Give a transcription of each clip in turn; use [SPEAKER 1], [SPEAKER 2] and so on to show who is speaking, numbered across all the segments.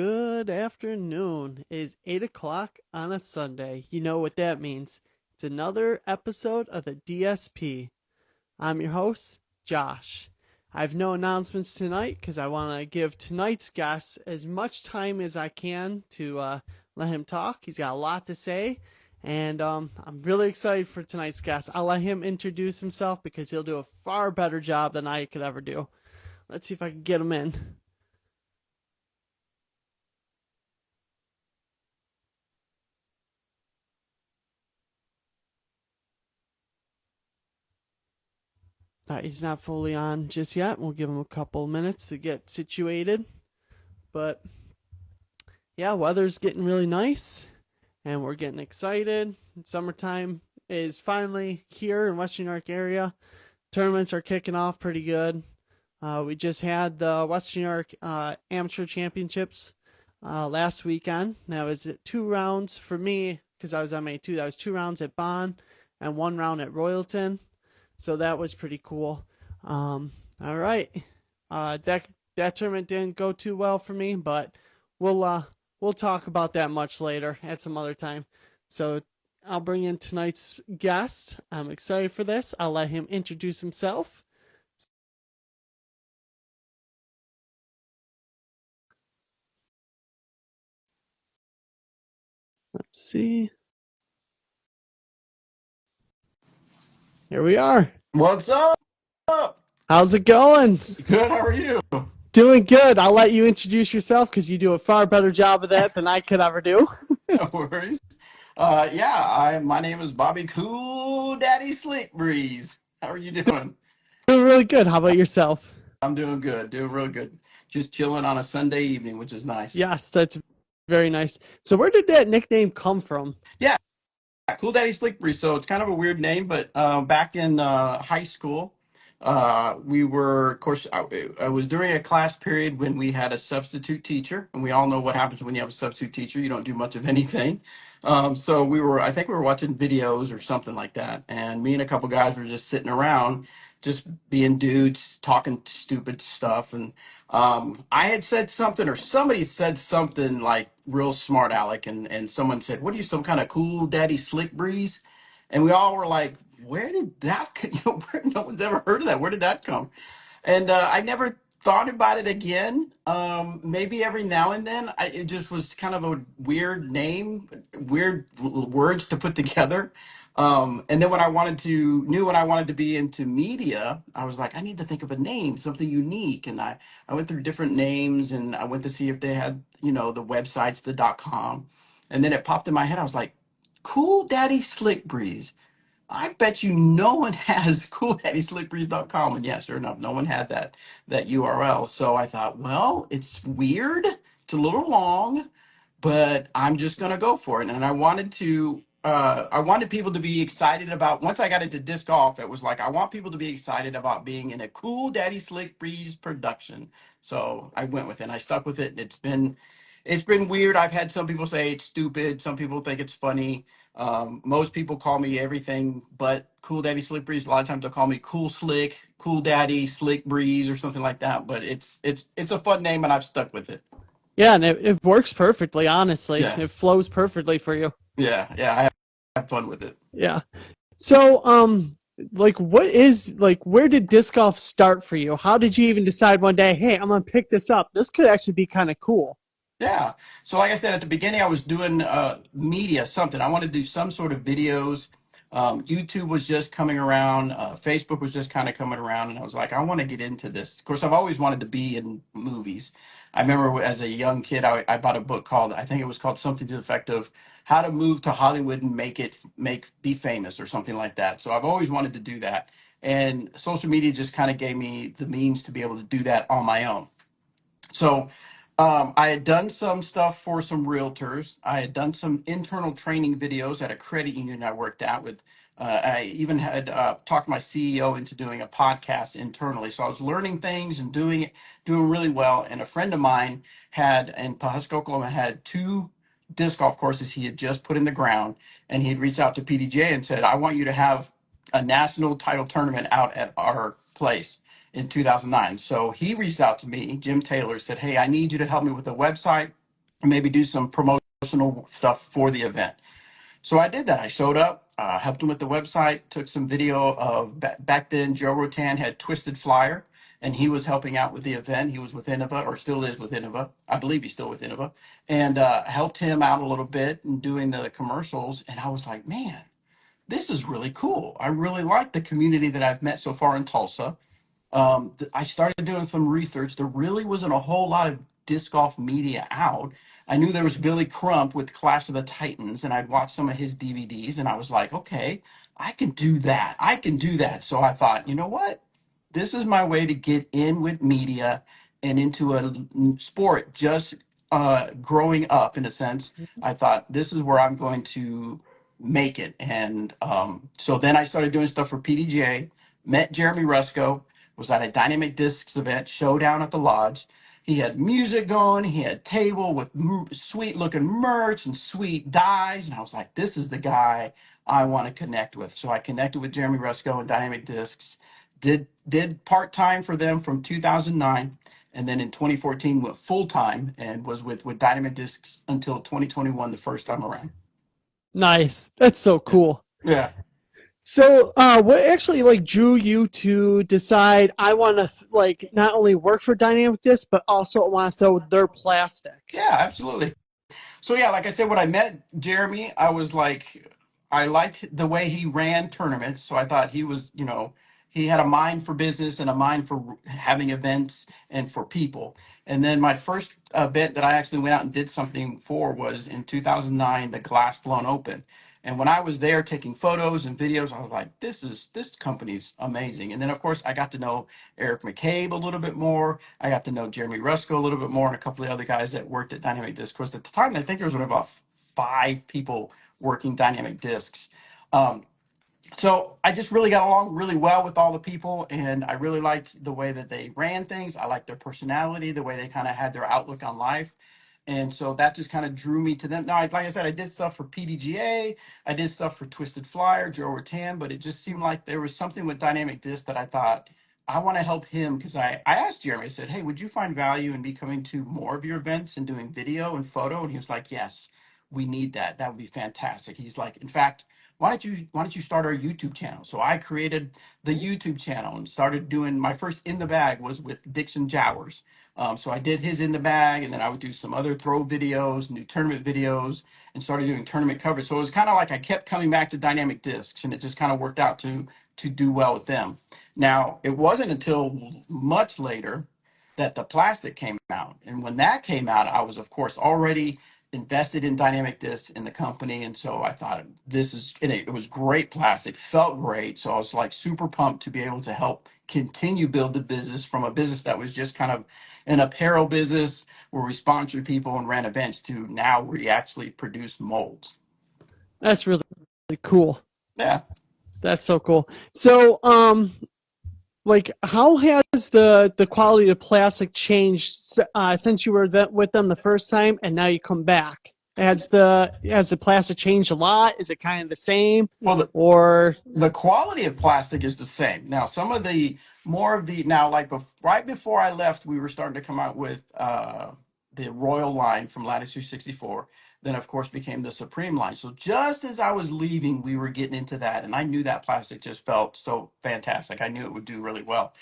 [SPEAKER 1] Good afternoon. It is 8 o'clock on a Sunday. You know what that means. It's another episode of the DSP. I'm your host, Josh. I have no announcements tonight because I want to give tonight's guest as much time as I can to let him talk. He's got a lot to say, and I'm really excited for tonight's guest. I'll let him introduce himself because he'll do a far better job than I could ever do. Let's see if I can get him in. He's not fully on just yet. We'll give him a couple minutes to get situated. But yeah, weather's getting really nice and we're getting excited. Summertime is finally here in Western New York area. Tournaments are kicking off pretty good. We just had the Western New York Amateur Championships last weekend. That was 2 rounds for me because I was MA2. That was 2 rounds at Bonn and 1 round at Royalton. So that was pretty cool. All right. That tournament didn't go too well for me, but we'll talk about that much later at some other time. So I'll bring in tonight's guest. I'm excited for this. I'll let him introduce himself. Let's see. Here we are.
[SPEAKER 2] What's up?
[SPEAKER 1] How's it going?
[SPEAKER 2] Good, how are you?
[SPEAKER 1] Doing good. I'll let you introduce yourself because you do a far better job of that than I could ever do.
[SPEAKER 2] No worries. My name is Bobby Cool Daddy Slick Breeze. How are you doing?
[SPEAKER 1] Doing really good. How about yourself?
[SPEAKER 2] I'm doing good, doing real good. Just chilling on a Sunday evening, which is nice.
[SPEAKER 1] Yes, that's very nice. So where did that nickname come from?
[SPEAKER 2] Yeah, Cool Daddy Slick Breeze. So it's kind of a weird name, but back in high school, we were, of course, I was during a class period when we had a substitute teacher, and we all know what happens when you have a substitute teacher. You don't do much of anything. So I think we were watching videos or something like that, and me and a couple guys were just sitting around, just being dudes, talking stupid stuff, and I had said something, or somebody said something like real smart aleck, and someone said, "What are you, some kind of cool daddy slick breeze?" And we all were like, "Where did that? No one's ever heard of that. Where did that come?" And I never thought about it again. Maybe every now and then. It just was kind of a weird name, weird words to put together. And then when I wanted to be into media, I was like, I need to think of a name, something unique. And I went through different names and I went to see if they had, the websites, the .com. And then it popped in my head. I was like, Cool Daddy Slick Breeze. I bet you no one has cooldaddyslickbreeze.com. And yeah, sure enough, no one had that URL. So I thought, well, it's weird. It's a little long, but I'm just gonna go for it. And I wanted people to be excited about, once I got into disc golf, it was like I want people to be excited about being in a Cool Daddy Slick Breeze production. So I went with it and I stuck with it. And it's been weird. I've had some people say it's stupid, some people think it's funny. Most people call me everything but Cool Daddy Slick Breeze. A lot of times they'll call me Cool Slick, Cool Daddy Slick Breeze, or something like that. But it's a fun name, and I've stuck with it.
[SPEAKER 1] Yeah, and it works perfectly, honestly.
[SPEAKER 2] Yeah,
[SPEAKER 1] It flows perfectly for you.
[SPEAKER 2] yeah. I have fun with it.
[SPEAKER 1] Yeah. So, where did disc golf start for you? How did you even decide one day, hey, I'm gonna pick this up? This could actually be kind of cool.
[SPEAKER 2] Yeah. So like I said, at the beginning, I was doing media, something. I wanted to do some sort of videos. YouTube was just coming around. Facebook was just kind of coming around. And I was like, I want to get into this. Of course, I've always wanted to be in movies. I remember as a young kid, I bought a book called, I think it was called something to the effect of How to Move to Hollywood and Be Famous, or something like that. So I've always wanted to do that. And social media just kind of gave me the means to be able to do that on my own. So I had done some stuff for some realtors. I had done some internal training videos at a credit union I worked at with. I even had talked my CEO into doing a podcast internally. So I was learning things and doing really well. And a friend of mine had in Pawhuska, Oklahoma, had 2 disc golf courses he had just put in the ground. And he'd reached out to PDJ and said, I want you to have a national title tournament out at our place in 2009. So he reached out to me, Jim Taylor, said, "Hey, I need you to help me with the website. and maybe do some promotional stuff for the event. So I did that. I showed up, helped him with the website, took some video of back then. Joe Rotan had Twisted Flyer, and he was helping out with the event. He was with Innova, or still is with Innova. I believe he's still with Innova, and helped him out a little bit in doing the commercials. And I was like, man, this is really cool. I really like the community that I've met so far in Tulsa. I started doing some research. There really wasn't a whole lot of disc golf media out. I knew there was Billy Crump with Clash of the Titans, and I'd watched some of his DVDs, and I was like, okay, I can do that. I can do that. So I thought, you know what? This is my way to get in with media and into a sport just growing up, in a sense. I thought, this is where I'm going to make it. And so then I started doing stuff for PDGA, met Jeremy Rusko, was at a Dynamic Discs event, Showdown at the Lodge. He had music going. He had table with sweet looking merch and sweet dies. And I was like, this is the guy I want to connect with. So I connected with Jeremy Rusko and Dynamic Discs, did part-time for them from 2009. And then in 2014 went full-time and was with Dynamic Discs until 2021, the first time around.
[SPEAKER 1] Nice. That's so
[SPEAKER 2] Yeah.
[SPEAKER 1] cool.
[SPEAKER 2] Yeah.
[SPEAKER 1] So, what actually like drew you to decide I want to like not only work for Dynamic Disc but also want to throw their plastic?
[SPEAKER 2] Yeah, absolutely. So yeah, like I said, when I met Jeremy, I was like, I liked the way he ran tournaments. So I thought he was, he had a mind for business and a mind for having events and for people. And then my first event that I actually went out and did something for was in 2009, the Glass Blown Open. And when I was there taking photos and videos, I was like, this company's amazing. And then of course I got to know Eric McCabe a little bit more. I got to know Jeremy Rusko a little bit more, and a couple of other guys that worked at Dynamic Disc. Because at the time, I think there was only about 5 people working Dynamic Discs. Um, so I just really got along really well with all the people, and I really liked the way that they ran things. I liked their personality, the way they kind of had their outlook on life. And so that just kind of drew me to them. Now, like I said, I did stuff for PDGA, I did stuff for Twisted Flyer, Joe Ratan, but it just seemed like there was something with Dynamic Disc that I thought I want to help him, because I asked Jeremy, I said, hey, would you find value in me coming to more of your events and doing video and photo? And he was like, yes, we need that. That would be fantastic. He's like, in fact, why don't you start our YouTube channel? So I created the YouTube channel and started doing my first in the bag was with Dixon Jowers. So I did his in the bag, and then I would do some other throw videos, new tournament videos, and started doing tournament coverage. So it was kind of like I kept coming back to Dynamic Discs, and it just kind of worked out to do well with them. Now, it wasn't until much later that the plastic came out, and when that came out, I was of course already invested in Dynamic Discs in the company, and so I thought this is and it was great plastic, felt great. So I was like super pumped to be able to help continue build the business from a business that was just kind of an apparel business where we sponsored people and ran events to now we actually produce molds.
[SPEAKER 1] That's really, really cool.
[SPEAKER 2] Yeah.
[SPEAKER 1] That's so cool. So, like, how has the quality of plastic changed since you were with them the first time, and now you come back? Has the plastic changed a lot? Is it kind of the same,
[SPEAKER 2] Well,
[SPEAKER 1] or
[SPEAKER 2] the quality of plastic is the same. Now, some of the more of the now, like right before I left, we were starting to come out with the Royal line from Latitude 64. Then, of course, became the Supreme line. So just as I was leaving, we were getting into that, and I knew that plastic just felt so fantastic. I knew it would do really well.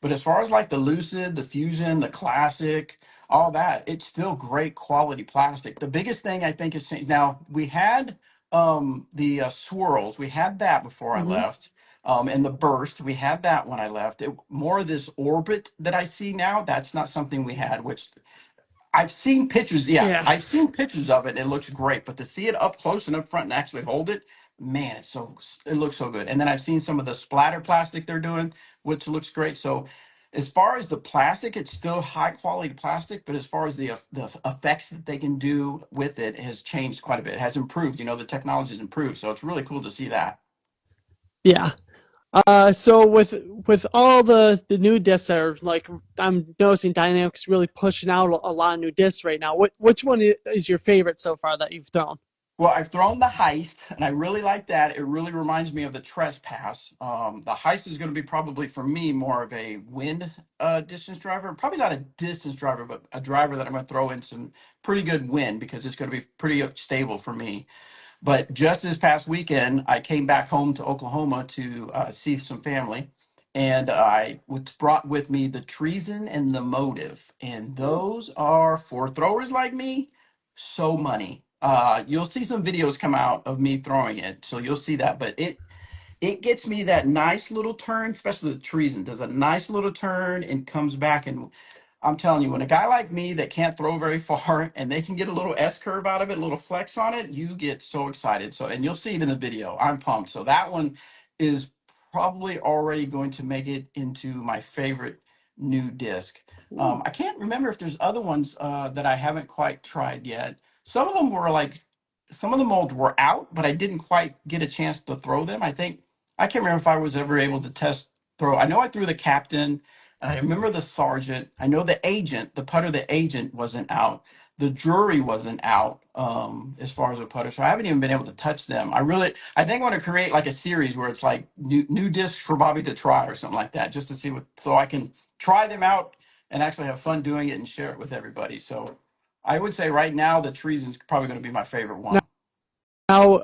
[SPEAKER 2] But as far as like the Lucid, the Fusion, the Classic, all that, it's still great quality plastic. The biggest thing I think is now we had the swirls. We had that before I
[SPEAKER 1] mm-hmm.
[SPEAKER 2] left. And the burst, we had that when I left. More of this orbit that I see now, that's not something we had, which I've seen pictures. Yeah,
[SPEAKER 1] Yeah.
[SPEAKER 2] I've seen pictures of it. It looks great, but to see it up close and up front and actually hold it, man, it looks so good. And then I've seen some of the splatter plastic they're doing, which looks great. So as far as the plastic, it's still high quality plastic, but as far as the effects that they can do with it has changed quite a bit. It has improved. The technology has improved. So it's really cool to see that.
[SPEAKER 1] Yeah. So with all the new discs that are like, I'm noticing Dynamics really pushing out a lot of new discs right now. Which one is your favorite so far that you've thrown?
[SPEAKER 2] Well, I've thrown the heist, and I really like that. It really reminds me of the trespass. The heist is going to be probably for me more of a wind distance driver. Probably not a distance driver, but a driver that I'm going to throw in some pretty good wind because it's going to be pretty stable for me. But just this past weekend, I came back home to Oklahoma to see some family, and brought with me the treason and the motive. And those are for throwers like me, so money. You'll see some videos come out of me throwing it, so you'll see that. But it gets me that nice little turn, especially the treason does a nice little turn and comes back. And I'm telling you, when a guy like me that can't throw very far and they can get a little S curve out of it, a little flex on it, you get so excited. So, and you'll see it in the video. I'm pumped. So that one is probably already going to make it into my favorite new disc.
[SPEAKER 1] Ooh.
[SPEAKER 2] I can't remember if there's other ones that I haven't quite tried yet. Some of them were like, some of the molds were out, but I didn't quite get a chance to throw them. I can't remember if I was ever able to test throw. I know I threw the captain. And I remember the sergeant. I know the agent, the putter, the agent wasn't out. The jury wasn't out as far as a putter. So I haven't even been able to touch them. I think I want to create like a series where it's like new discs for Bobby to try or something like that, just to see so I can try them out and actually have fun doing it and share it with everybody. So I would say right now the treason's probably going to be my favorite one.
[SPEAKER 1] Now,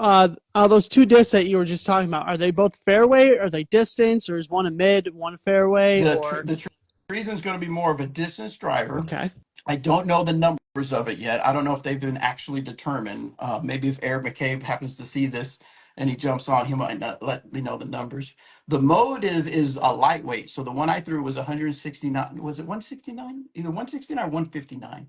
[SPEAKER 1] are those two discs that you were just talking about, are they both fairway? Are they distance? Or is one a mid, one fairway? Or
[SPEAKER 2] The treason's going to be more of a distance driver.
[SPEAKER 1] okay,
[SPEAKER 2] I don't know the numbers of it yet. I don't know if they've been actually determined. Maybe if Eric McCabe happens to see this and he jumps on, he might not let me know the numbers. The motive is a lightweight. So the one I threw was 169. Was it 169? Either 169 or 159.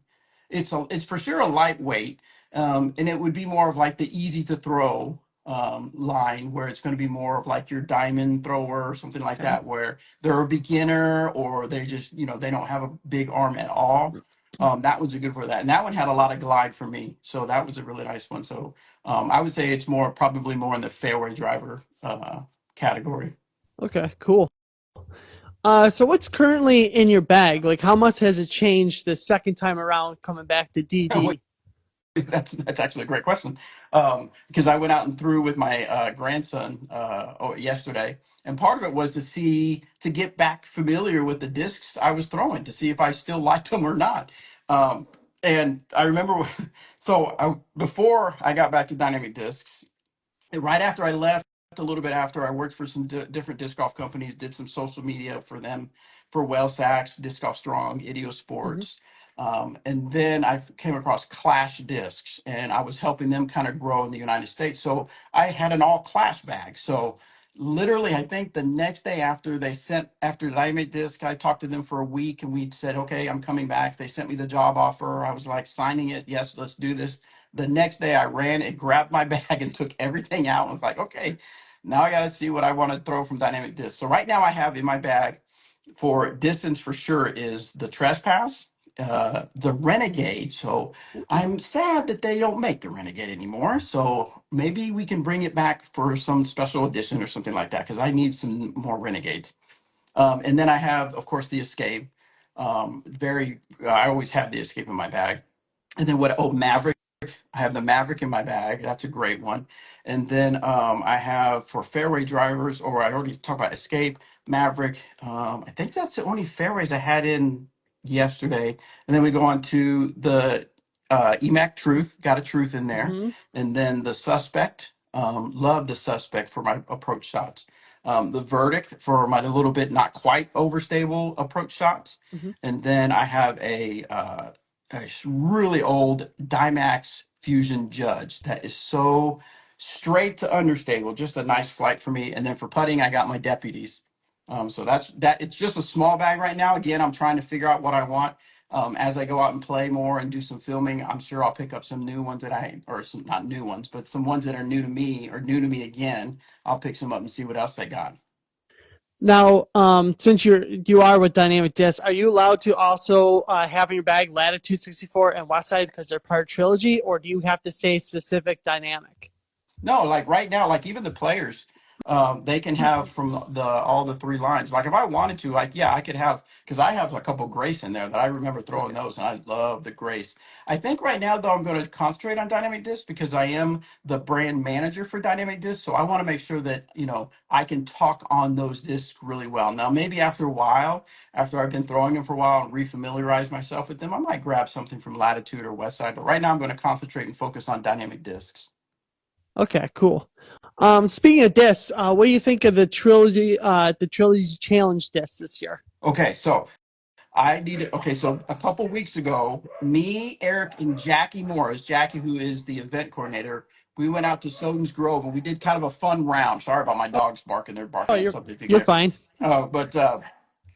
[SPEAKER 2] It's for sure a lightweight, and it would be more of like the easy to throw line where it's going to be more of like your diamond thrower or something like
[SPEAKER 1] okay,
[SPEAKER 2] that, where they're a beginner or they just they don't have a big arm at all. That one's a good for that, and that one had a lot of glide for me, so that was a really nice one. So I would say it's probably more in the fairway driver category.
[SPEAKER 1] okay, cool. So what's currently in your bag? Like, how much has it changed the second time around coming back to DD?
[SPEAKER 2] That's actually a great question, because I went out and threw with my grandson yesterday, and part of it was to get back familiar with the discs I was throwing to see if I still liked them or not. And I remember, before I got back to dynamic discs, right after I left, a little bit after, I worked for some different disc golf companies, did some social media for them, for Wellsax, Disc Golf Strong, Idio
[SPEAKER 1] Mm-hmm.
[SPEAKER 2] Sports. And then I came across Clash Discs, and I was helping them kind of grow in the United States. So I had an all Clash bag. So literally, I think the next day after Dynamic Disc, I talked to them for a week, and we said, okay, I'm coming back. They sent me the job offer. I was like signing it. Yes, let's do this. The next day I ran and grabbed my bag and took everything out and was like, okay, now I got to see what I want to throw from dynamic disc. So right now I have in my bag for distance for sure is the trespass, the renegade. So I'm sad that they don't make the renegade anymore. So maybe we can bring it back for some special edition or something like that, because I need some more renegades. And then I have, of course, the escape. I always have the escape in my bag. And then Maverick. I have the Maverick in my bag. That's a great one. And then I have for fairway drivers, or I already talked about Escape, Maverick. I think that's the only fairways I had in yesterday. And then we go on to the EMAC Truth, got a Truth in there.
[SPEAKER 1] Mm-hmm.
[SPEAKER 2] And then the Suspect, love the Suspect for my approach shots. The Verdict for my little bit not quite overstable approach shots.
[SPEAKER 1] Mm-hmm.
[SPEAKER 2] And then I have a really old Dymax Fusion Judge that is so straight to understable, just a nice flight for me. And then for putting, I got my deputies. So that's that. It's just a small bag right now. Again, I'm trying to figure out what I want. As I go out and play more and do some filming, I'm sure I'll pick up some new ones or some not new ones, but some ones that are new to me or new to me again. I'll pick some up and see what else they got.
[SPEAKER 1] Now, since you are with Dynamic Disc, are you allowed to also have in your bag Latitude 64 and Westside because they're part of Trilogy, or do you have to say specific Dynamic?
[SPEAKER 2] No, like right now, like even the players. they can have from the all the three lines. Like if I wanted to, like yeah, I could have because I have a couple Grace in there that I remember throwing those, and I love the Grace. I think right now though I'm going to concentrate on Dynamic Disc because I am the brand manager for Dynamic Disc, so I want to make sure that I can talk on those discs really well. Now maybe after a while, after I've been throwing them for a while and refamiliarize myself with them, I might grab something from Latitude or Westside. But right now I'm going to concentrate and focus on Dynamic Discs.
[SPEAKER 1] Okay, cool. Speaking of discs, what do you think of the trilogy challenge disc this year?
[SPEAKER 2] Okay, so I needed, okay, so a couple weeks ago, me, Eric, and Jackie Morris, Jackie, who is the event coordinator, we went out to Soden's Grove and we did kind of a fun round. Sorry about my dogs barking. They're
[SPEAKER 1] Oh,
[SPEAKER 2] barking at something if you
[SPEAKER 1] you're
[SPEAKER 2] get.
[SPEAKER 1] fine.
[SPEAKER 2] But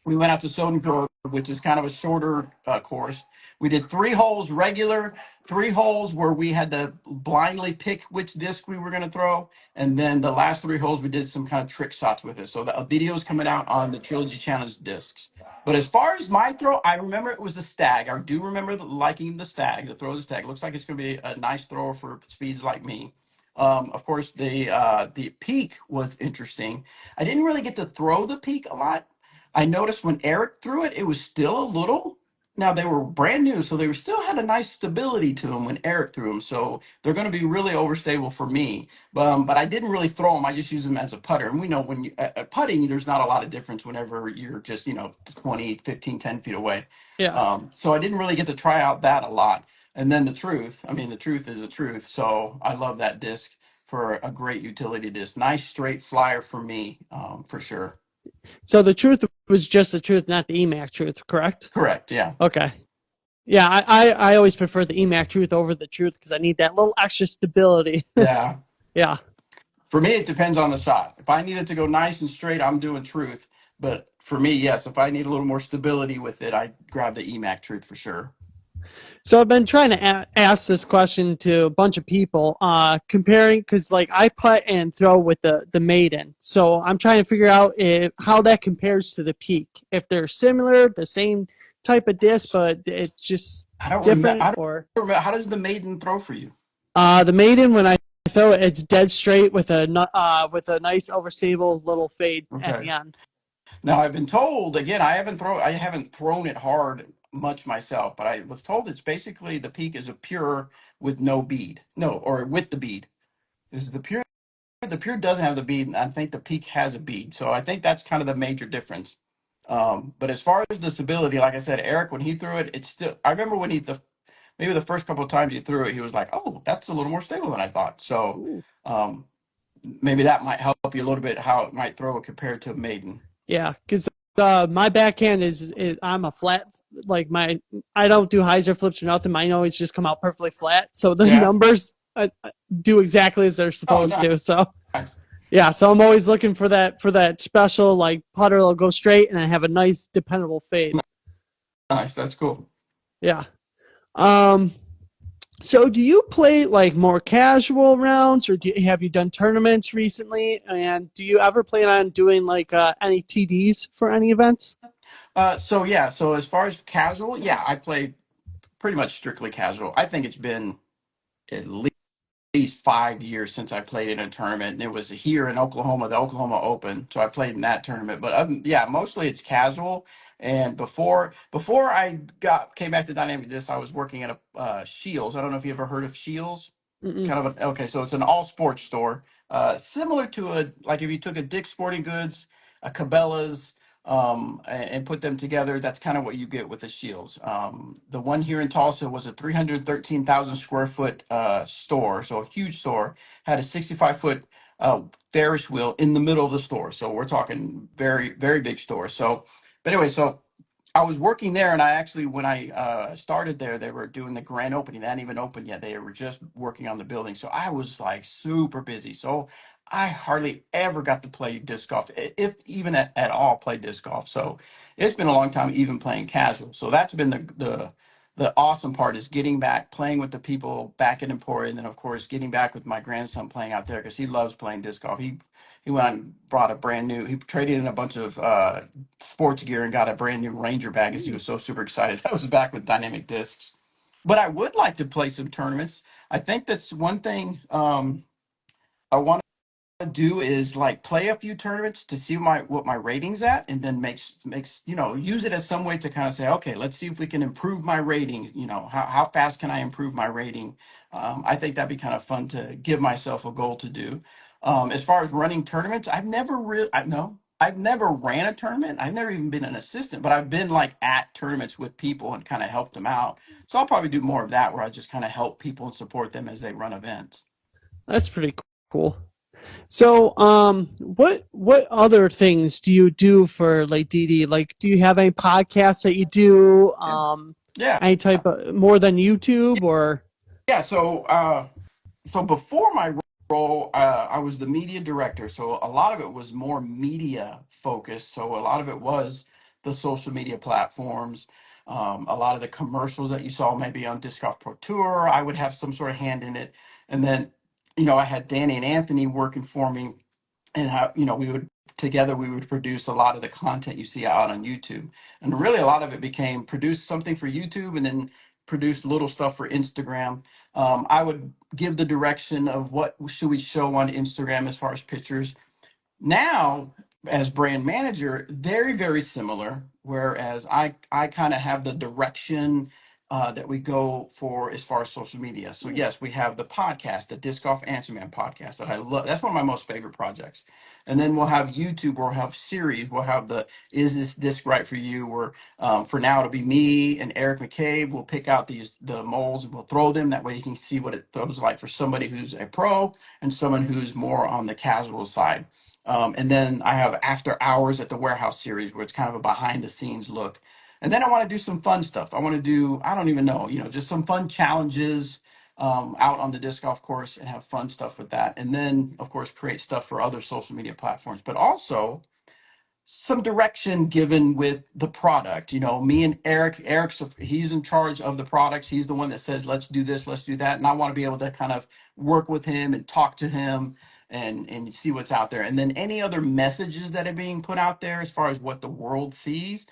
[SPEAKER 2] we went out to Soden Grove, which is kind of a shorter course. We did 3 holes regular, 3 holes where we had to blindly pick which disc we were going to throw, and then the last 3 holes we did some kind of trick shots with it. So the video is coming out on the Trilogy Challenge discs. But as far as my throw, I remember it was the stag. I do remember liking the stag. The throw of the stag looks like it's going to be a nice thrower for speeds like me. Of course, the peak was interesting. I didn't really get to throw the peak a lot. I noticed when Eric threw it, it was still a little. Now they were brand new, so they were still had a nice stability to them when Eric threw them. So they're going to be really overstable for me. But I didn't really throw them. I just used them as a putter. And we know when you putting, there's not a lot of difference whenever you're just 20, 15, 10 feet away.
[SPEAKER 1] Yeah.
[SPEAKER 2] So I didn't really get to try out that a lot. And then the truth. I mean, the truth is the truth. So I love that disc for a great utility disc. Nice straight flyer for me, for sure.
[SPEAKER 1] So the truth was just the truth, not the EMAC truth, correct?
[SPEAKER 2] Correct. Yeah.
[SPEAKER 1] Okay. Yeah, I always prefer the EMAC truth over the truth because I need that little extra stability.
[SPEAKER 2] Yeah.
[SPEAKER 1] Yeah.
[SPEAKER 2] For me, it depends on the shot. If I need it to go nice and straight, I'm doing truth. But for me, yes, if I need a little more stability with it, I grab the EMAC truth for sure.
[SPEAKER 1] So I've been trying to ask this question to a bunch of people, comparing because like I putt and throw with the maiden. So I'm trying to figure out how that compares to the peak. If they're similar, the same type of disc, but it's just
[SPEAKER 2] I don't remember.
[SPEAKER 1] different.
[SPEAKER 2] I don't
[SPEAKER 1] Or
[SPEAKER 2] remember. How does the maiden throw for you?
[SPEAKER 1] the maiden when I throw it, it's dead straight with with a nice overstable little fade at
[SPEAKER 2] Okay.
[SPEAKER 1] the end.
[SPEAKER 2] Now I've been told again. I haven't thrown it hard much myself, but I was told it's basically the peak is a pure with no bead. No, or with the bead. Is the pure. The pure doesn't have the bead, and I think the peak has a bead. So I think that's kind of the major difference. But as far as the stability, like I said, Eric, when he threw it, it's still. I remember when maybe the first couple of times he threw it, he was like, "Oh, that's a little more stable than I thought." So
[SPEAKER 1] Ooh.
[SPEAKER 2] um, maybe that might help you a little bit how it might throw compared to a maiden.
[SPEAKER 1] Yeah, because my backhand is I'm a flat like my I don't do hyzer flips or nothing. Mine always just come out perfectly flat. So the
[SPEAKER 2] Yeah.
[SPEAKER 1] numbers do exactly as they're
[SPEAKER 2] Oh,
[SPEAKER 1] supposed to. So
[SPEAKER 2] nice,
[SPEAKER 1] yeah, so I'm always looking for that special like putter will go straight and I have a nice dependable fade.
[SPEAKER 2] nice. That's cool.
[SPEAKER 1] Yeah. Um. So do you play like more casual rounds, or have you done tournaments recently? And do you ever plan on doing like any TDs for any events?
[SPEAKER 2] So yeah. So as far as casual, yeah, I play pretty much strictly casual. I think it's been at least 5 years since I played in a tournament, and it was here in Oklahoma, the Oklahoma Open. So I played in that tournament. But yeah, mostly it's casual. And before I got came back to Dynamic Disc, I was working at a Shields. I don't know if you ever heard of Shields.
[SPEAKER 1] Mm-mm.
[SPEAKER 2] Kind of okay, so it's an all sports store, similar to a like if you took a Dick's Sporting Goods, a Cabela's, and put them together. That's kind of what you get with the Shields. The one here in Tulsa was a 313,000 square foot store, so a huge store. Had a 65-foot Ferris wheel in the middle of the store, so we're talking very very big store. So, but anyway, so I was working there, and I actually, when I started there, they were doing the grand opening. They hadn't even opened yet. They were just working on the building. So I was like super busy. So I hardly ever got to play disc golf, if even at all play disc golf. So it's been a long time even playing casual. So that's been the awesome part is getting back, playing with the people back in Emporia, and then of course getting back with my grandson playing out there because he loves playing disc golf. He went out and brought a brand new. He traded in a bunch of sports gear and got a brand new Ranger bag as he was so super excited. I was back with dynamic discs. But I would like to play some tournaments. I think that's one thing I want do is like play a few tournaments to see what my rating's at, and then makes use it as some way to kind of say, okay, let's see if we can improve my rating. How fast can I improve my rating? I think that'd be kind of fun to give myself a goal to do. As far as running tournaments, I've never ran a tournament. I've never even been an assistant, but I've been like at tournaments with people and kind of helped them out. So I'll probably do more of that, where I just kind of help people and support them as they run events.
[SPEAKER 1] That's pretty cool. So, what other things do you do for like DD? Like, do you have any podcasts that you do?
[SPEAKER 2] Yeah. Yeah.
[SPEAKER 1] Any type of more than YouTube or?
[SPEAKER 2] Yeah. So before my role, I was the media director. So a lot of it was more media focused. So a lot of it was the social media platforms, a lot of the commercials that you saw maybe on Disc Golf Pro Tour. I would have some sort of hand in it, and then I had Danny and Anthony working for me, and how we would produce a lot of the content you see out on YouTube. And really a lot of it became produce something for YouTube and then produce little stuff for Instagram. I would give the direction of what should we show on Instagram as far as pictures. Now, as brand manager, very, very similar. Whereas I kind of have the direction that we go for as far as social media. So yes, we have the podcast, the Disc Golf Answer Man podcast that I love. That's one of my most favorite projects. And then we'll have YouTube. We'll have series. We'll have the Is This Disc Right for You? Where for now it'll be me and Eric McCabe. We'll pick out the molds and we'll throw them. That way you can see what it throws like for somebody who's a pro and someone who's more on the casual side. And then I have After Hours at the Warehouse series, where it's kind of a behind the scenes look. And then I want to do some fun stuff. I want to do, I don't even know, just some fun challenges out on the disc golf course and have fun stuff with that. And then, of course, create stuff for other social media platforms, but also some direction given with the product. Me and he's in charge of the products. He's the one that says, let's do this, let's do that. And I want to be able to kind of work with him and talk to him and see what's out there. And then any other messages that are being put out there as far as what the world sees,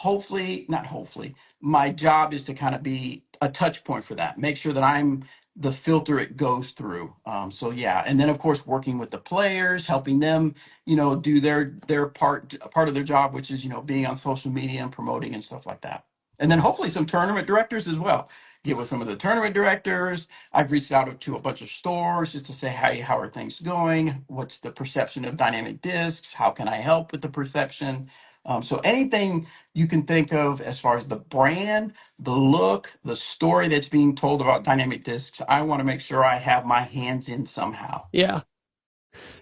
[SPEAKER 2] not hopefully, my job is to kind of be a touch point for that. Make sure that I'm the filter it goes through. So yeah, and then of course working with the players, helping them do their part of their job, which is being on social media and promoting and stuff like that. And then hopefully some tournament directors as well. Get with some of the tournament directors. I've reached out to a bunch of stores just to say, hey, how are things going? What's the perception of dynamic discs? How can I help with the perception? So anything you can think of as far as the brand, the look, the story that's being told about dynamic discs, I want to make sure I have my hands in somehow.
[SPEAKER 1] Yeah.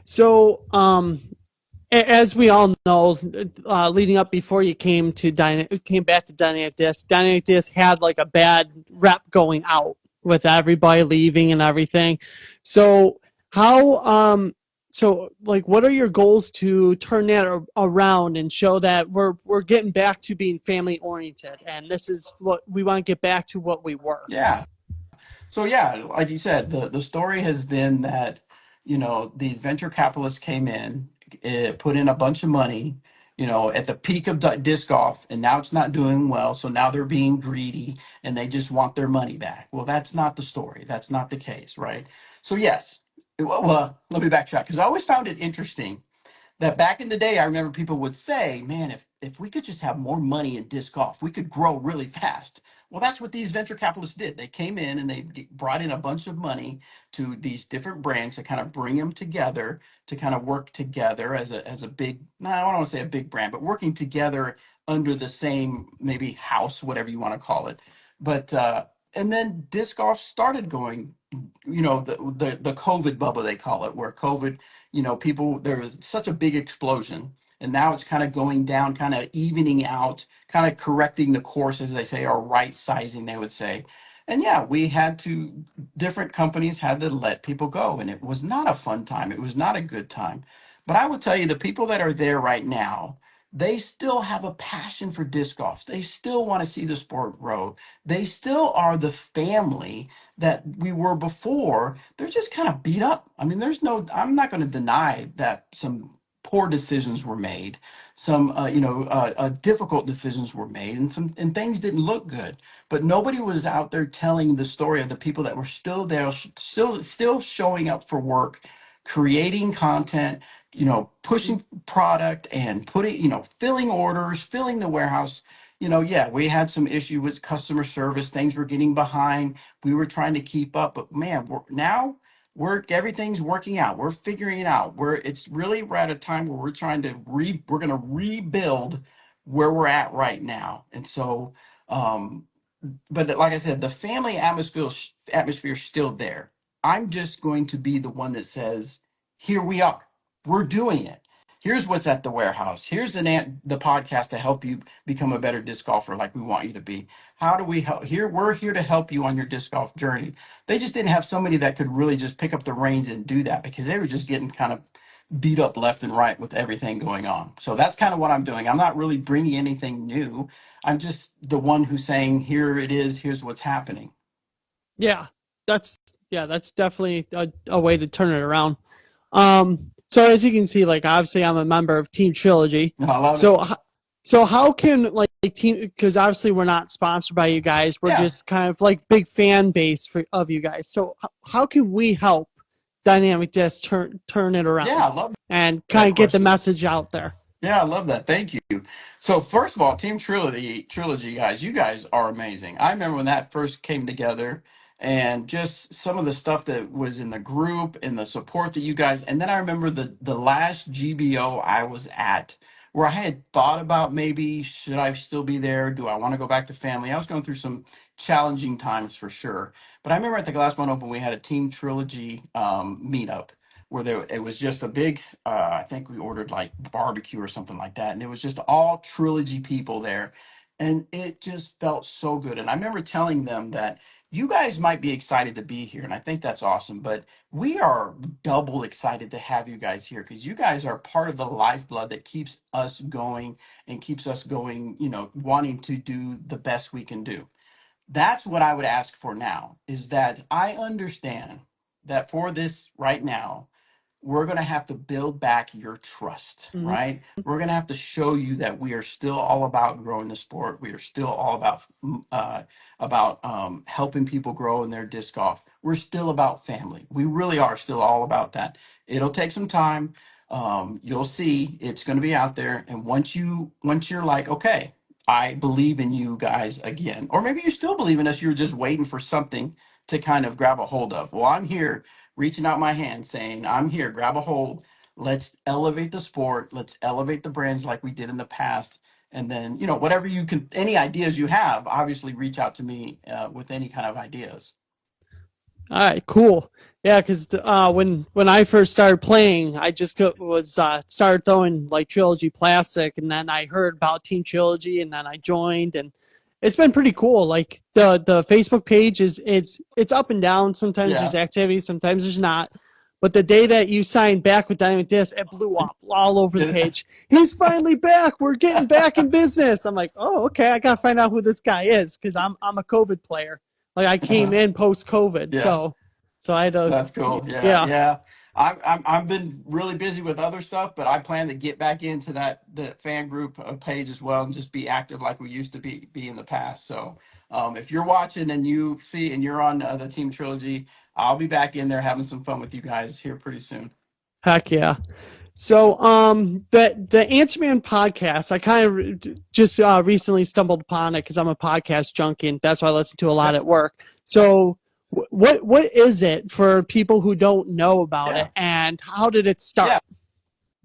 [SPEAKER 1] So, as we all know, leading up before you came back to Dynamic Disc had like a bad rep going out with everybody leaving and everything. So how like what are your goals to turn that around and show that we're getting back to being family oriented and this is what we want to get back to what we were.
[SPEAKER 2] Yeah. So yeah, like you said, the story has been that these venture capitalists came in, put in a bunch of money, at the peak of disc golf, and now it's not doing well. So now they're being greedy and they just want their money back. Well, that's not the story. That's not the case, right? So yes, well, let me backtrack because I always found it interesting that back in the day, I remember people would say, man, if we could just have more money in disc golf, we could grow really fast. Well, that's what these venture capitalists did. They came in and they brought in a bunch of money to these different brands to kind of bring them together, to kind of work together as a big, no, I don't want to say a big brand, but working together under the same maybe house, whatever you want to call it. But and then disc golf started going, the COVID bubble they call it, where COVID, people, there was such a big explosion, and now it's kind of going down, kind of evening out, kind of correcting the course, as they say, or right sizing, they would say. And yeah, different companies had to let people go, and it was not a fun time. It was not a good time. But I will tell you, the people that are there right now, they still have a passion for disc golf. They still want to see the sport grow. They still are the family that we were before. They're just kind of beat up. I mean, I'm not going to deny that some poor decisions were made, some, difficult decisions were made, and things didn't look good. But nobody was out there telling the story of the people that were still there, still showing up for work, creating content, pushing product and putting, filling orders, filling the warehouse. Yeah, we had some issue with customer service. Things were getting behind. We were trying to keep up, but man, we're everything's working out. We're figuring it out. We're at a time where we're going to rebuild where we're at right now. And so, um, but like I said, the family atmosphere is still there. I'm just going to be the one that says, "Here we are. We're doing it. Here's what's at the warehouse. Here's the podcast to help you become a better disc golfer, like we want you to be. How do we help? Here we're here to help you on your disc golf journey." They just didn't have somebody that could really just pick up the reins and do that because they were just getting kind of beat up left and right with everything going on. So that's kind of what I'm doing. I'm not really bringing anything new. I'm just the one who's saying, here it is, here's what's happening.
[SPEAKER 1] Yeah, that's that's definitely a way to turn it around. So as you can see, like obviously I'm a member of Team Trilogy.
[SPEAKER 2] I love it.
[SPEAKER 1] So how can like team, because obviously we're not sponsored by you guys, we're
[SPEAKER 2] Yeah.
[SPEAKER 1] just kind of like big fan base of you guys. So how can we help Dynamic Disc turn it around?
[SPEAKER 2] Yeah, I love
[SPEAKER 1] and
[SPEAKER 2] that
[SPEAKER 1] kind of get the
[SPEAKER 2] question.
[SPEAKER 1] message out there.
[SPEAKER 2] Yeah, I love that. Thank you. So first of all, Team Trilogy guys, you guys are amazing. I remember when that first came together and just some of the stuff that was in the group and the support that you guys, and then I remember the last GBO I was at where I had thought about maybe should I still be there? Do I want to go back to family? I was going through some challenging times for sure. But I remember at the Glass One Open we had a Team Trilogy meetup where it was just a big I think we ordered like barbecue or something like that, and it was just all Trilogy people there, and it just felt so good. And I remember telling them that you guys might be excited to be here, and I think that's awesome, but we are double excited to have you guys here because you guys are part of the lifeblood that keeps us going and keeps us going, wanting to do the best we can do. That's what I would ask for now, is that I understand that for this right now we're going to have to build back your trust,
[SPEAKER 1] Mm-hmm.
[SPEAKER 2] right? We're going to have to show you that we are still all about growing the sport. We are still all about helping people grow in their disc golf. We're still about family. We really are still all about that. It'll take some time. You'll see it's going to be out there, and once you're like, okay, I believe in you guys again, or maybe you still believe in us. You're just waiting for something to kind of grab a hold of. Well, I'm here reaching out my hand saying, I'm here, grab a hold. Let's elevate the sport. Let's elevate the brands like we did in the past. And then, whatever you can, any ideas you have, obviously reach out to me with any kind of ideas.
[SPEAKER 1] All right, cool. Yeah, because when I first started playing, I just was started throwing like Trilogy Plastic, and then I heard about Team Trilogy, and then I joined, and it's been pretty cool. Like the Facebook page it's up and down. Sometimes
[SPEAKER 2] Yeah.
[SPEAKER 1] there's activity, sometimes there's not. But the day that you signed back with Dynamic Disc, it blew up all over the page. He's finally back. We're getting back in business. I'm like, oh, okay. I gotta find out who this guy is because I'm a COVID player. Like I came in post COVID,
[SPEAKER 2] Yeah.
[SPEAKER 1] so I had to.
[SPEAKER 2] That's cool. Yeah,
[SPEAKER 1] Yeah.
[SPEAKER 2] yeah. I've been really busy with other stuff, but I plan to get back into the fan group page as well and just be active like we used to be in the past. So if you're watching and you see and you're on the Team Trilogy, I'll be back in there having some fun with you guys here pretty soon.
[SPEAKER 1] Heck yeah. So, the Answer Man podcast, I kind of just recently stumbled upon it because I'm a podcast junkie, and that's why I listen to a lot
[SPEAKER 2] Yeah.
[SPEAKER 1] at work. So, what is it for people who don't know about
[SPEAKER 2] Yeah.
[SPEAKER 1] it, and how did it start?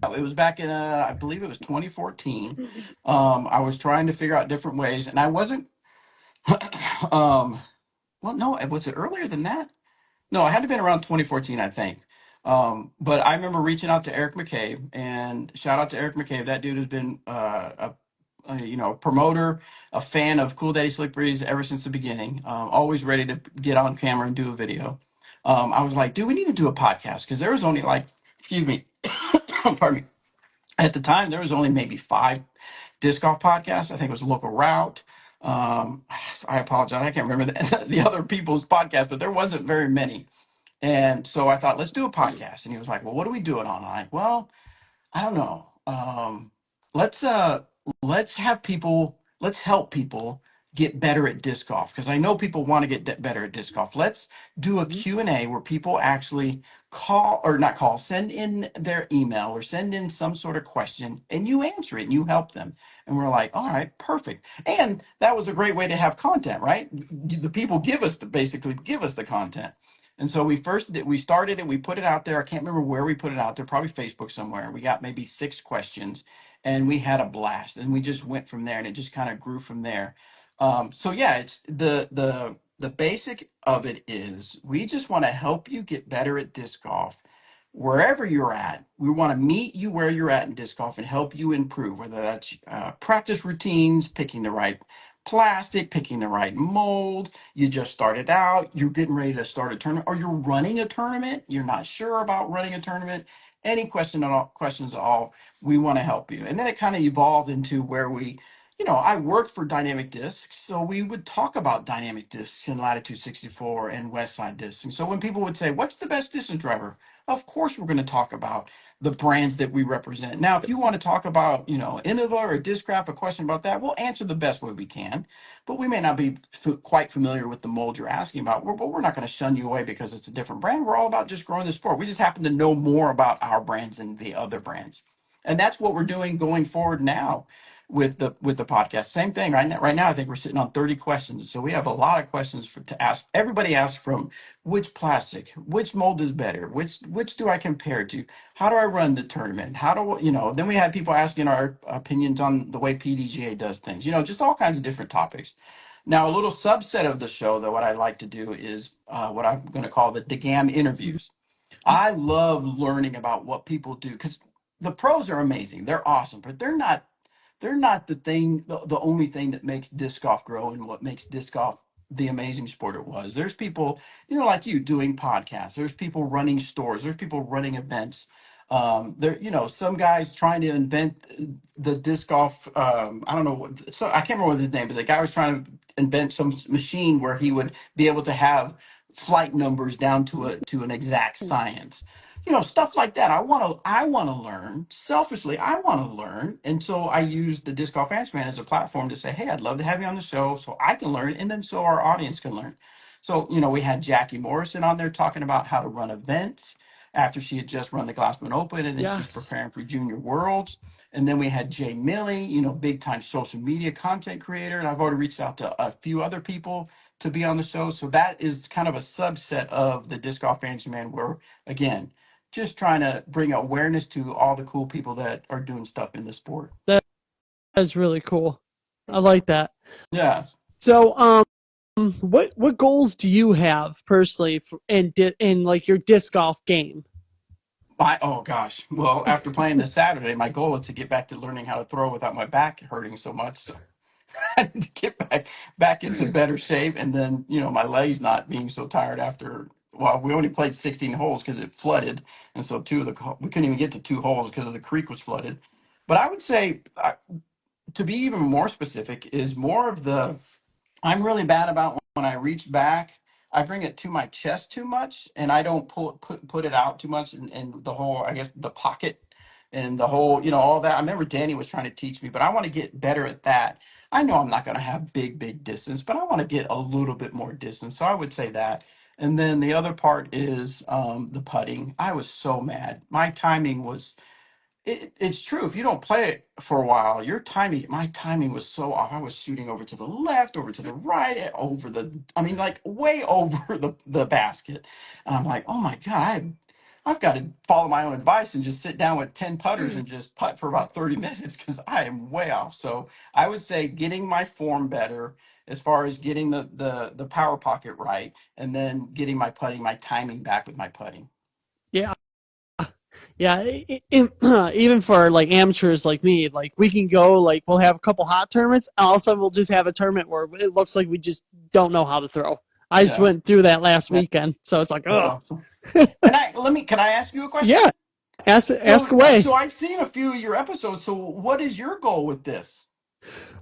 [SPEAKER 2] Yeah. It was back in, I believe it was 2014. I was trying to figure out different ways, and I wasn't, well, no, was it earlier than that? No, it had to have been around 2014, I think. But I remember reaching out to Eric McCabe, and shout out to Eric McCabe. That dude has been promoter, a fan of Cool Daddy Slick Breeze ever since the beginning. Always ready to get on camera and do a video. I was like, dude, we need to do a podcast because there was only like, excuse me, pardon me. At the time, there was only maybe 5 disc golf podcasts. I think it was Local Route. I apologize, I can't remember the other people's podcast, but there wasn't very many. And so I thought, let's do a podcast. And he was like, well, what are we doing on? I'm like, well, I don't know. Let's let's have people, let's help people get better at disc golf? Because I know people want to get better at disc golf. Let's do a
[SPEAKER 1] Mhm.
[SPEAKER 2] Q&A where people actually call, or not call, send in their email or send in some sort of question, and you answer it and you help them. And we're like, all right, perfect. And that was a great way to have content, right? The people basically give us the content. And so we started it, we put it out there. I can't remember where we put it out there, probably Facebook somewhere. We got maybe 6 questions, and we had a blast, and we just went from there, and it just kind of grew from there. So yeah, it's the basic of it is we just want to help you get better at disc golf wherever you're at. We want to meet you where you're at in disc golf and help you improve, whether that's practice routines, picking the right plastic, picking the right mold. You just started out, you're getting ready to start a tournament, or you're running a tournament, you're not sure about running a tournament. Any questions at all, we want to help you. And then it kind of evolved into where I worked for Dynamic Discs, so we would talk about Dynamic Discs and Latitude 64 and Westside Discs. And so when people would say, what's the best distance driver? Of course, we're going to talk about the brands that we represent. Now, if you want to talk about, Innova or Discraft, a question about that, we'll answer the best way we can. But we may not be quite familiar with the mold you're asking about. But we're not going to shun you away because it's a different brand. We're all about just growing the sport. We just happen to know more about our brands than the other brands. And that's what we're doing going forward now with the podcast. Same thing right now. I think we're sitting on 30 questions, so we have a lot of questions to ask. Everybody asks from which plastic, which mold is better, which do I compare to, how do I run the tournament, how do then we had people asking our opinions on the way PDGA does things, just all kinds of different topics. Now, a little subset of the show, though, what I like to do is what I'm going to call the DeGam interviews. I love learning about what people do because the pros are amazing. They're awesome, but they're not the only thing that makes disc golf grow and what makes disc golf the amazing sport it was. There's people, like you doing podcasts. There's people running stores. There's people running events. Some guys trying to invent the disc golf. I don't know. So I can't remember what his name, but the guy was trying to invent some machine where he would be able to have flight numbers down to an exact science. Stuff like that. I want to learn. Selfishly, I want to learn. And so I use the Disc Golf Answer Man as a platform to say, hey, I'd love to have you on the show so I can learn, and then so our audience can learn. So, we had Jackie Morrison on there talking about how to run events after she had just run the Glassman Open, and then she's
[SPEAKER 1] Yes.
[SPEAKER 2] preparing for Junior Worlds. And then we had Jay Milley, big time social media content creator. And I've already reached out to a few other people to be on the show. So that is kind of a subset of the Disc Golf Answer Man, where, again, just trying to bring awareness to all the cool people that are doing stuff in the sport.
[SPEAKER 1] That is really cool. I like that.
[SPEAKER 2] Yeah.
[SPEAKER 1] So, what goals do you have personally in like your disc golf game?
[SPEAKER 2] Oh gosh. Well, after playing this Saturday, my goal is to get back to learning how to throw without my back hurting so much. So I need to get back into better shape, and then my legs not being so tired after. Well, we only played 16 holes because it flooded, and so we couldn't even get to 2 holes because the creek was flooded. But I would say, to be even more specific, is more of the I'm really bad about when I reach back. I bring it to my chest too much, and I don't put it out too much, and the whole, I guess, the pocket and the whole, all that. I remember Danny was trying to teach me, but I want to get better at that. I know I'm not going to have big distance, but I want to get a little bit more distance. So I would say that. And then the other part is the putting. I was so mad. My timing was it's true. If you don't play it for a while, my timing was so off. I was shooting over to the left, over to the right, I mean, like way over the basket. And I'm like, oh my God, I've got to follow my own advice and just sit down with 10 putters and just putt for about 30 minutes because I am way off. So I would say getting my form better as far as getting the power pocket right, and then getting my timing back with my putting.
[SPEAKER 1] Yeah, yeah. Even for like amateurs like me, like we can go like we'll have a couple hot tournaments. And also, we'll just have a tournament where it looks like we just don't know how to throw. I just
[SPEAKER 2] Yeah,
[SPEAKER 1] went through that last
[SPEAKER 2] that,
[SPEAKER 1] weekend, so it's like,
[SPEAKER 2] that's
[SPEAKER 1] oh,
[SPEAKER 2] awesome. Can I ask you a question?
[SPEAKER 1] yeah. Ask
[SPEAKER 2] So
[SPEAKER 1] away.
[SPEAKER 2] I've seen a few of your episodes. So what is your goal with this?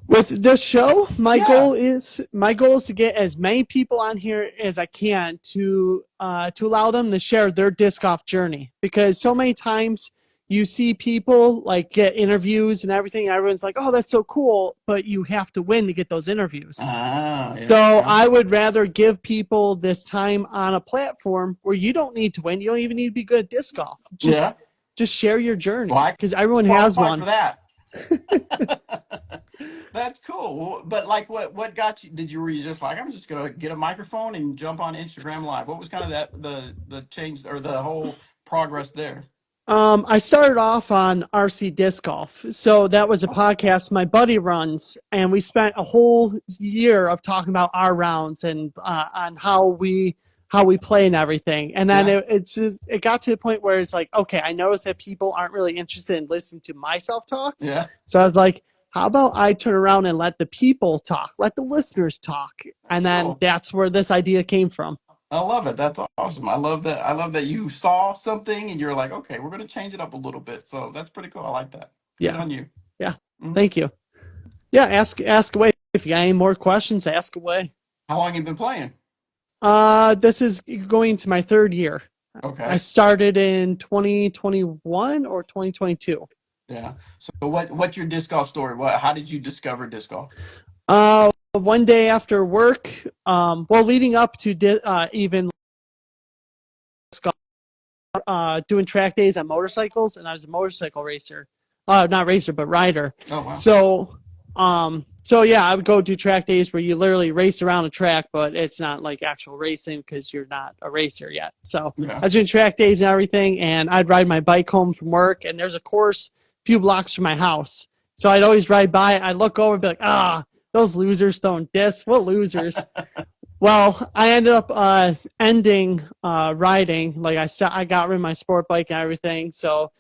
[SPEAKER 1] With this show,
[SPEAKER 2] Yeah.
[SPEAKER 1] my goal is to get as many people on here as I can to allow them to share their disc golf journey, because so many times you see people like get interviews and everything. And everyone's like, "Oh, that's so cool," but you have to win to get those interviews.
[SPEAKER 2] Ah,
[SPEAKER 1] So
[SPEAKER 2] yeah.
[SPEAKER 1] I would rather give people this time on a platform where you don't need to win. You don't even need to be good at disc golf.
[SPEAKER 2] Yeah.
[SPEAKER 1] Just share your
[SPEAKER 2] Well,
[SPEAKER 1] journey
[SPEAKER 2] I
[SPEAKER 1] because everyone has
[SPEAKER 2] qualify for
[SPEAKER 1] one.
[SPEAKER 2] that. That's cool. But like, what got you? Were you just like, I'm just gonna get a microphone and jump on Instagram Live? What was kind of the change or the whole progress there?
[SPEAKER 1] I started off on RC Disc Golf. So that was a podcast my buddy runs, and we spent a whole year of talking about our rounds and on how we play and everything. And then
[SPEAKER 2] Yeah.
[SPEAKER 1] it got to the point where it's like, okay, I noticed that people aren't really interested in listening to myself talk.
[SPEAKER 2] Yeah.
[SPEAKER 1] So I was like, how about I turn around and let the people talk, let the listeners talk, and
[SPEAKER 2] That's
[SPEAKER 1] then
[SPEAKER 2] cool.
[SPEAKER 1] that's where this idea came from.
[SPEAKER 2] I love it. That's awesome. I love that. I love that you saw something and you're like, okay, we're gonna change it up a little bit. So that's pretty cool. I like that. Good
[SPEAKER 1] Yeah,
[SPEAKER 2] on you.
[SPEAKER 1] yeah.
[SPEAKER 2] Hmm.
[SPEAKER 1] Thank you. Yeah, ask away. If you got any more questions, ask away.
[SPEAKER 2] How long you been playing?
[SPEAKER 1] This is going to my third year. I
[SPEAKER 2] Okay.
[SPEAKER 1] started in 2021 or 2022.
[SPEAKER 2] Yeah. So what's your disc golf story? How did you discover disc golf?
[SPEAKER 1] One day after work, well, leading up to even doing track days on motorcycles, and I was a motorcycle racer. Not racer, but rider.
[SPEAKER 2] Oh wow.
[SPEAKER 1] So yeah, I would go do track days where you literally race around a track, but it's not like actual racing because you're not a racer yet. So
[SPEAKER 2] Yeah.
[SPEAKER 1] I was doing track days and everything, and I'd ride my bike home from work, and there's a course a few blocks from my house. So I'd always ride by. I'd look over and be like, those losers throwing discs. What losers? Well, I ended up ending riding. Like I got rid of my sport bike and everything. So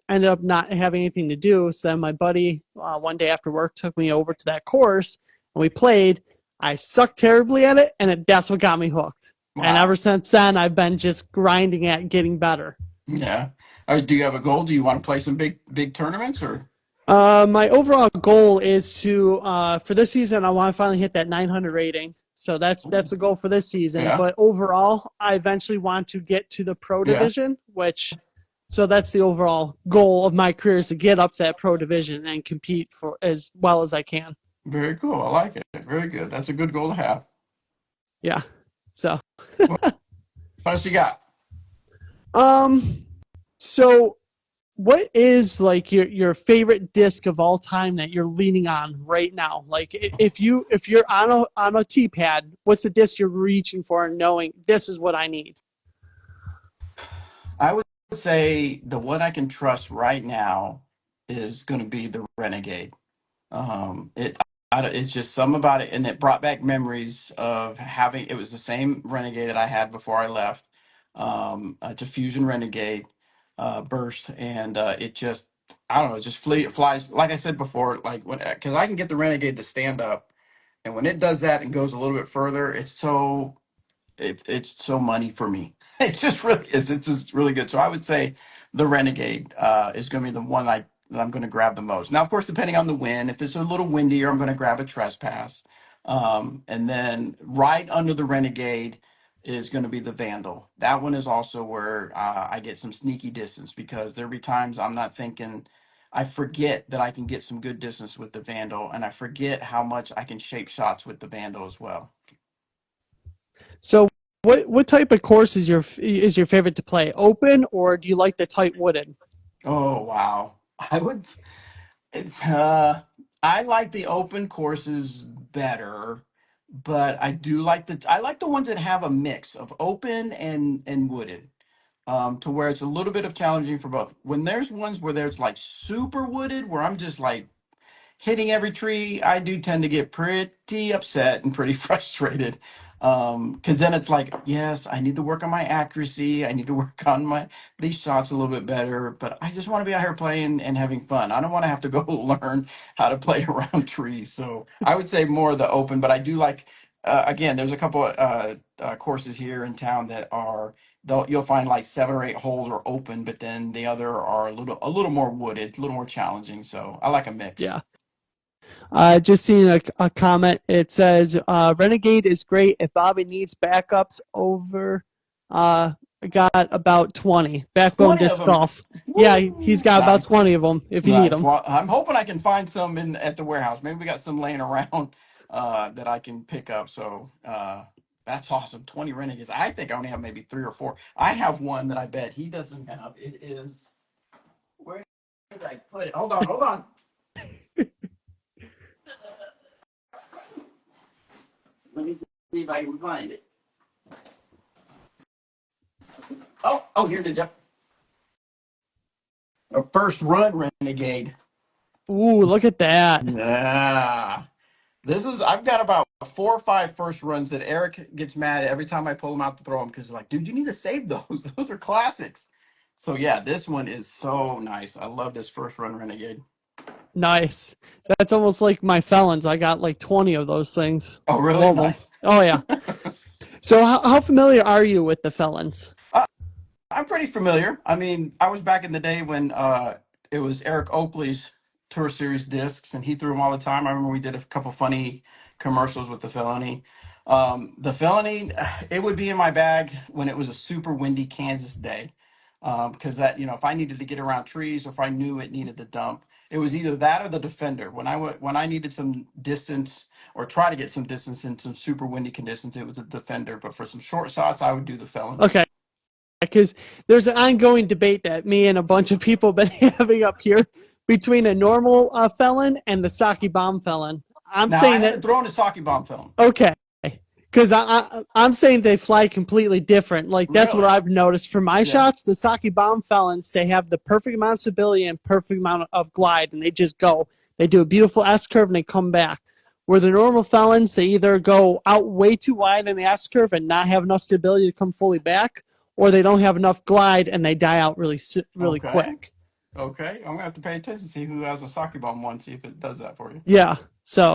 [SPEAKER 1] ended up not having anything to do. So then my buddy, one day after work, took me over to that course and we played. I sucked terribly at it, and that's what got me hooked. And ever
[SPEAKER 2] Wow.
[SPEAKER 1] since then, I've been just grinding at getting better.
[SPEAKER 2] Yeah. Do you have a goal? Do you want to play some big tournaments or?
[SPEAKER 1] My overall goal is to for this season I want to finally hit that 900 rating. So that's the goal for this season.
[SPEAKER 2] Yeah.
[SPEAKER 1] But overall, I eventually want to get to the pro
[SPEAKER 2] Yeah.
[SPEAKER 1] division, which so that's the overall goal of my career is to get up to that pro division and compete for as well as I can.
[SPEAKER 2] Very cool. I like it. Very good. That's a good goal to have.
[SPEAKER 1] Yeah. So
[SPEAKER 2] What else you got?
[SPEAKER 1] um so what is like your favorite disc of all time that you're leaning on right now? Like if you're on a T pad, what's the disc you're reaching for and knowing this is what I need?
[SPEAKER 2] I would say the one I can trust right now is going to be the Renegade. It it's just some about it, and it brought back memories of having. It was the same Renegade that I had before I left. It's a Fusion Renegade burst, and it just I don't know, it just flies. Like I said before, like when because I can get the Renegade to stand up, and when it does that and goes a little bit further, it's so money for me. It just really is. It's just really good. So I would say the Renegade is going to be the one that I'm going to grab the most. Now, of course, depending on the wind, if it's a little windier, I'm going to grab a Trespass. And then right under the Renegade is going to be the Vandal. That one is also where I get some sneaky distance because there'll be times I'm not thinking. I forget that I can get some good distance with the Vandal, and I forget how much I can shape shots with the Vandal as well.
[SPEAKER 1] So what type of course is your favorite to play? Open or do you like the tight wooded?
[SPEAKER 2] Oh wow. I would it's I like the open courses better, but I like the ones that have a mix of open and wooded. To where it's a little bit of challenging for both. When there's ones where there's like super wooded where I'm just like hitting every tree, I do tend to get pretty upset and pretty frustrated. Because then it's like, yes, I need to work on my accuracy. I need to work on my these shots a little bit better. But I just want to be out here playing and having fun. I don't want to have to go learn how to play around trees. So I would say more of the open. But I do like, again, there's a couple courses here in town that are you'll find like 7 or 8 holes are open, but then the other are a little more wooded, a little more challenging. So I like a mix.
[SPEAKER 1] Yeah. Just seeing a comment. It says Renegade is great if Bobby needs backups over uh got about 20 backbone
[SPEAKER 2] 20 of
[SPEAKER 1] disc
[SPEAKER 2] them.
[SPEAKER 1] golf. Yeah, he's
[SPEAKER 2] Woo!
[SPEAKER 1] got about
[SPEAKER 2] Nice.
[SPEAKER 1] 20 of them if you need
[SPEAKER 2] Nice.
[SPEAKER 1] them.
[SPEAKER 2] Well, I'm hoping I can find some in at the warehouse. Maybe we got some laying around that I can pick up. So that's awesome. 20 renegades. I think I only have maybe three or four. I have one that I bet he doesn't have. It is, where did I put it? Hold on, hold on. Let me see if I can find it. Oh, here it is. Yep. A first run renegade.
[SPEAKER 1] Ooh, look at that.
[SPEAKER 2] Yeah. I've got about 4 or 5 first runs that Eric gets mad at every time I pull them out to throw them because he's like, dude, you need to save those. Those are classics. So yeah, this one is so nice. I love this first run renegade.
[SPEAKER 1] Nice. That's almost like my felons. I got like 20 of those things.
[SPEAKER 2] Oh, really?
[SPEAKER 1] Love them.
[SPEAKER 2] Nice.
[SPEAKER 1] Oh, yeah. So, how familiar are you with the felons?
[SPEAKER 2] I'm pretty familiar. I mean, I was back in the day when it was Eric Oakley's Tour Series discs, and he threw them all the time. I remember we did a couple funny commercials with the felony. The felony, it would be in my bag when it was a super windy Kansas day, because that, if I needed to get around trees or if I knew it needed to dump, it was either that or the Defender. When I needed some distance or try to get some distance in some super windy conditions, it was a Defender. But for some short shots, I would do the felon.
[SPEAKER 1] Okay. Because there's an ongoing debate that me and a bunch of people have been having up here between a normal felon and the sake bomb felon. I'm
[SPEAKER 2] Now I
[SPEAKER 1] saying that
[SPEAKER 2] haven't thrown a sake bomb film.
[SPEAKER 1] okay, because I'm saying they fly completely different. Like that's what
[SPEAKER 2] Really?
[SPEAKER 1] I've noticed for my
[SPEAKER 2] Yeah.
[SPEAKER 1] shots. The sake bomb felons, they have the perfect amount of stability and perfect amount of glide, and they just go. They do a beautiful S curve and they come back. Where the normal felons, they either go out way too wide in the S curve and not have enough stability to come fully back, or they don't have enough glide and they die out really
[SPEAKER 2] Okay.
[SPEAKER 1] quick.
[SPEAKER 2] Okay. I'm gonna have to pay attention to see who has a sake bomb one. See if it does that for you.
[SPEAKER 1] Yeah. So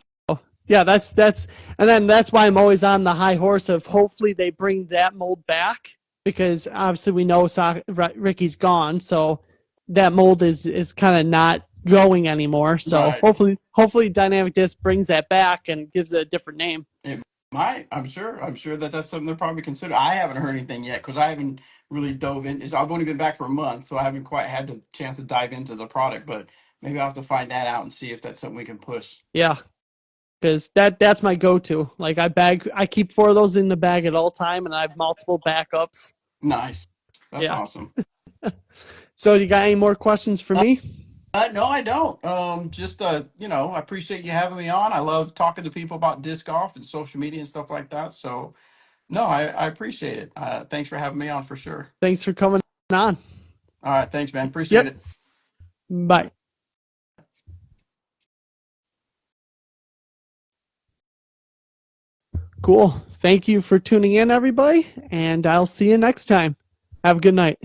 [SPEAKER 1] yeah, and then that's why I'm always on the high horse of hopefully they bring that mold back because obviously we know Ricky's gone, so that mold is kind of not going anymore. So
[SPEAKER 2] Right.
[SPEAKER 1] hopefully Dynamic Disc brings that back and gives it a different name.
[SPEAKER 2] It might. I'm sure. I'm sure that that's something they're probably considering. I haven't heard anything yet because I haven't really dove in. I've only been back for a month, so I haven't quite had the chance to dive into the product. But maybe I'll have to find that out and see if that's something we can push.
[SPEAKER 1] Yeah, because that's my go-to. Like I keep 4 of those in the bag at all time, and I have multiple backups.
[SPEAKER 2] Nice. That's
[SPEAKER 1] Yeah.
[SPEAKER 2] awesome.
[SPEAKER 1] So you got any more questions for me?
[SPEAKER 2] No, I don't. Just I appreciate you having me on. I love talking to people about disc golf and social media and stuff like that. So, no, I appreciate it. Thanks for having me on for sure.
[SPEAKER 1] Thanks for coming on.
[SPEAKER 2] All right, thanks, man. Appreciate
[SPEAKER 1] Yep.
[SPEAKER 2] it.
[SPEAKER 1] Bye. Cool. Thank you for tuning in, everybody, and I'll see you next time. Have a good night.